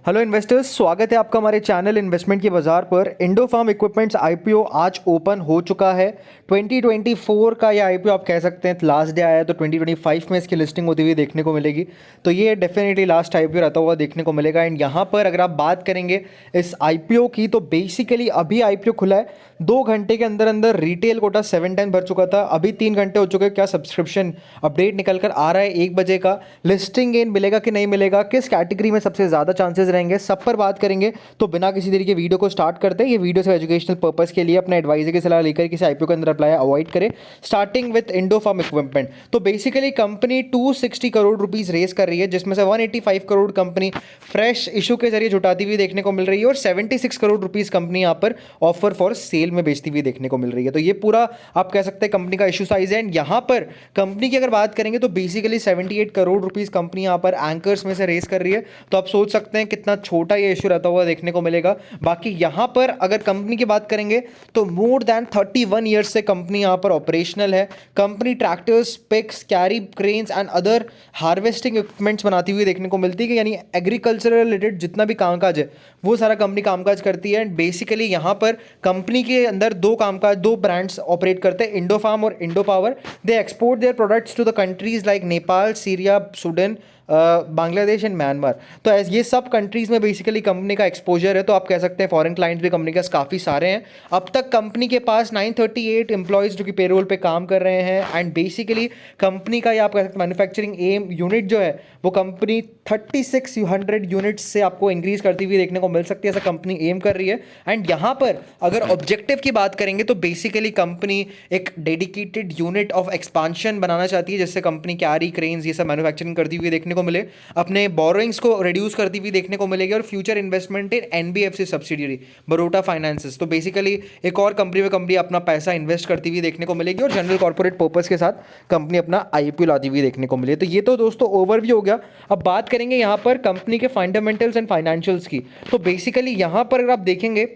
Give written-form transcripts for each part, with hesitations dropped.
Hello investors, स्वागत है आपका हमारे चैनल इन्वेस्टमेंट के बाजार पर। इंडो फार्म इक्विपमेंट्स आईपीओ आज ओपन हो चुका है। 2024 का ये आईपीओ आप कह सकते हैं लास्ट डे आया है, तो 2025 में इसकी लिस्टिंग होती हुई देखने को मिलेगी। तो ये डेफिनेटली लास्ट आईपीओ रहता हुआ देखने को मिलेगा। एंड यहाँ पर अगर आप बात करेंगे इस आईपीओ की, तो बेसिकली अभी आईपीओ खुला है, 2 घंटे के अंदर अंदर रिटेल कोटा 7 टाइम भर चुका था। अभी 3 घंटे हो चुके हैं। क्या सब्सक्रिप्शन अपडेट निकल कर आ रहा है 1 बजे का। लिस्टिंग गेन मिलेगा कि नहीं मिलेगा, किस कैटेगरी में सबसे ज़्यादा चांसेस रहेंगे, सब पर बात करेंगे। तो बिना किसी तरीके वीडियो को स्टार्ट करते हैं। ये वीडियो सिर्फ एजुकेशनल पर्पस के लिए, अपने एडवाइजर की सलाह लेकर किसी आईपीओ के अंदर अप्लाई अवॉइड करें। Starting with Indo farm equipment, तो basically company 260 crore rupees raise कर रही है, जिसमें से 185 करोड़ कंपनी फ्रेश इशू के जरिए जुटाती हुई देखने को मिल रही है और 76 करोड़ रुपीस कंपनी यहाँ पर ऑफर फॉर सेल में बेचती हुई देखने को मिल रही है। तो ये पूरा आप कह सकते हैं कंपनी का इशू साइज है। एंड यहाँ पर कंपनी की अगर बात करेंगे तो बेसिकली 78 करोड़ रुपीस कंपनी यहाँ पर एंकर्स में से रेस कर रही है। तो आप सोच सकते हैं कितना छोटा ये इशू रहता हुआ देखने को मिलेगा। बाकी यहाँ पर अगर कंपनी की बात करेंगे तो मोर देन 31 ईयर्स से कंपनी यहाँ पर ऑपरेशनल है। Company tractors, picks, carry cranes and other harvesting equipments बनाती हुई देखने को मिलती है, यानी एग्रीकल्चर रिलेटेड जितना भी कामकाज है वो सारा कंपनी कामकाज करती है। एंड बेसिकली यहाँ पर कंपनी के अंदर दो ब्रांड्स ऑपरेट करते हैं, इंडो फार्म और Indo Power. They export their products to the countries like Nepal, Syria, Sudan, Bangladesh and Myanmar. तो ये सब कंट्रीज़ में बेसिकली कंपनी का एक्सपोजर है। तो आप कह सकते हैं फॉरेन क्लाइंट्स भी कंपनी के काफ़ी सारे हैं। अब तक कंपनी के पास 938 एम्प्लॉयज़ जो कि पेरोल पे काम कर रहे हैं। एंड बेसिकली कंपनी का ये आप कह सकते हैं मैन्युफैक्चरिंग एम यूनिट जो है वो कंपनी 3600 यूनिट्स से आपको इंक्रीज़ करती हुई देखने को मिल सकती है, ऐसा कंपनी एम कर रही है। एंड यहाँ पर अगर ऑब्जेक्टिव की बात करेंगे तो बेसिकली कंपनी एक डेडिकेटेड यूनिट ऑफ एक्सपांशन बनाना चाहती है, जिससे कंपनी कैरी क्रेन्स ये सब मैन्युफैक्चरिंग करती हुई देखने को मिले, अपने बोरोइंग्स को रिड्यूस करती हुई देखने को मिलेगी और फ्यूचर इन्वेस्टमेंट इन एनबीएफसी सब्सिडियरी बरोटा फाइनेंसेस। तो बेसिकली एक और कंपनी में कंपनी अपना पैसा इन्वेस्ट करती हुई देखने को मिलेगी और जनरल कॉर्पोरेट पर्पस के साथ कंपनी अपना आईपीओ लाती हुई देखने को मिले। तो ये तो दोस्तों ओवरव्यू हो गया। अब बात करेंगे यहाँ पर कंपनी के फंडामेंटल्स एंड फाइनेंशियल्स की। तो बेसिकली यहाँ पर अगर आप देखेंगे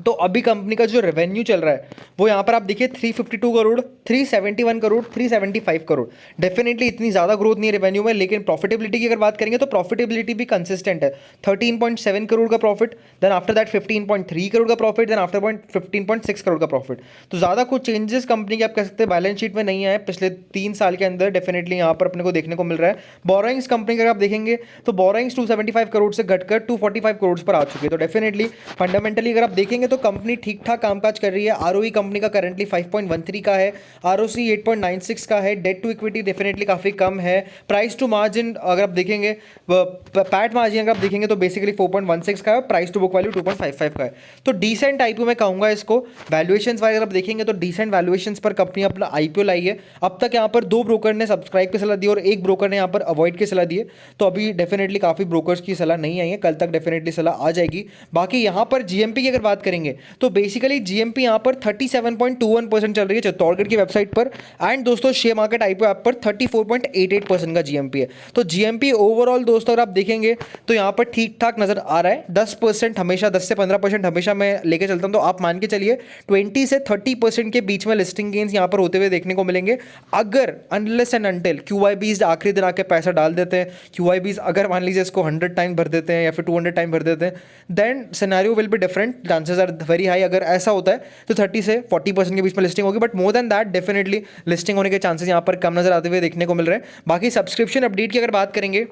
तो अभी कंपनी का जो रेवेन्यू चल रहा है वो यहाँ पर आप देखिए 352 करोड़, 371 करोड़, 375 करोड़। डेफिनेटली इतनी ज़्यादा ग्रोथ नहीं है रेवेन्यू में, लेकिन प्रॉफिटेबिलिटी की अगर बात करेंगे तो प्रॉफिटेबिलिटी भी कंसिस्टेंट है। 13.7 करोड़ का profit, then after that 15.3 crore का प्रॉफिट, देन आफ्टर 15.6 करोड़ का प्रॉफिट। तो ज़्यादा कुछ चेंजेस कंपनी के आप कह सकते हैं बैलेंस शीट में नहीं आए पिछले 3 साल के अंदर। डेफिनेटली यहाँ पर अपने को देखने को मिल रहा है। बोरोइंग्स कंपनी का अगर आप देखेंगे तो बोरोइंग्स 275 करोड़ से घटकर 245 करोड़ पर आ चुकी है। तो डेफिनेटली फंडामेंटली अगर आप देखेंगे तो कंपनी ठीक ठाक कामकाज कर रही है। आरओई कंपनी का करंटली 5.13 का है, आरओसी 8.96 का है, डेट टू इक्विटी डेफिनेटली काफ़ी कम है। प्राइस टू मार्जिन अगर आप देखेंगे, पैट मार्जिन अगर आप देखेंगे तो बेसिकली 4.16 का है, प्राइस टू बुक वैल्यू 2.55 का है। तो डिसेंट आईपीओ मैं कहूँगा इसको। वैल्यूएशंस वाइज अगर आप देखेंगे तो डिसेंट वैल्यूएशंस पर कंपनी अपना आईपीओ लाई है। अब तक यहाँ पर 2 ब्रोकर ने सब्सक्राइब की सलाह दी और 1 ब्रोकर ने यहाँ पर अवॉइड की सलाह दी है। तो अभी डेफिनेटली काफ़ी ब्रोकर्स की सलाह नहीं आई है, कल तक डेफिनेटली सलाह आ जाएगी। बाकी यहाँ पर जीएमपी की अगर बात करेंगे तो बेसिकली जीएमपी यहां पर 37.21% चल रही है चित्तौड़गढ़ की वेबसाइट पर। एंड दोस्तों शेयर मार्केट आईपीओ ऐप पर 34.88% का जीएमपी है। तो जीएमपी ओवरऑल दोस्तों अगर आप देखेंगे तो यहां पर ठीक ठाक नजर आ रहा है। 10% हमेशा, 10 से 15% हमेशा मैं लेके चलता हूं। तो आप मान के चलिए 20 से 30% के बीच में लिस्टिंग गेन्स यहां पर होते हुए देखने को मिलेंगे, अगर अनलेस एंड अनटिल क्यूआईबीज आखिरी दिन आके पैसा डाल देते हैं। क्यूआईबीज अगर मान लीजिए इसको 100 टाइम भर देते हैं या फिर 200 टाइम भर देते हैं, then scenario will be different, chances are very high. अगर ऐसा होता है तो 30 से 40% के बीच में लिस्टिंग होगी, but more than that definitely listing होने के चांसेस यहां पर कम नजर आते हुए देखने को मिल रहे हैं। बाकी सब्सक्रिप्शन अपडेट की अगर बात करेंगे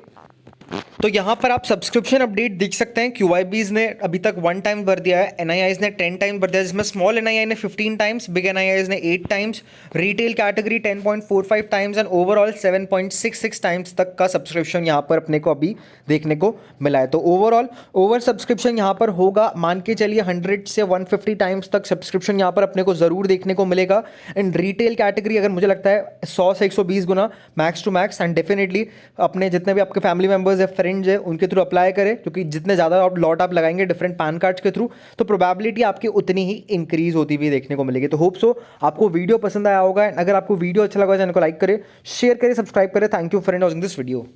तो यहाँ पर आप सब्सक्रिप्शन अपडेट देख सकते हैं। क्यूआईबीज ने अभी तक 1 टाइम भर दिया है, एनआईआईज ने 10 टाइम भर दिया है, जिसमें स्मॉल एनआईआई ने 15 टाइम्स, बिग एनआईआईज ने 8 times, retail category 10.45 times and overall 7.66 times तक का सब्सक्रिप्शन यहाँ पर अपने को अभी देखने को मिला है। तो ओवरऑल ओवर सब्सक्रिप्शन यहाँ पर होगा, मान के चलिए 100 से 150 टाइम्स तक सब्सक्रिप्शन यहाँ पर अपने को जरूर देखने को मिलेगा। एंड रिटेल कैटेगरी अगर मुझे लगता है 100 से 120 गुना max to max. And definitely अपने जितने भी आपके फैमिली मेंबर्स है, फ्रेंड्स है, उनके थ्रू अप्लाई करें, क्योंकि जितने ज़्यादा लॉट आप लगाएंगे डिफरेंट पैन कार्ड्स के थ्रू तो प्रोबेबिलिटी आपकी उतनी ही इंक्रीज होती हुई देखने को मिलेगी। तो होप सो आपको वीडियो पसंद आया होगा। अगर आपको वीडियो अच्छा लगा चैनल को लाइक करें, शेयर करें, सब्सक्राइब करें। Thank you for watching this video.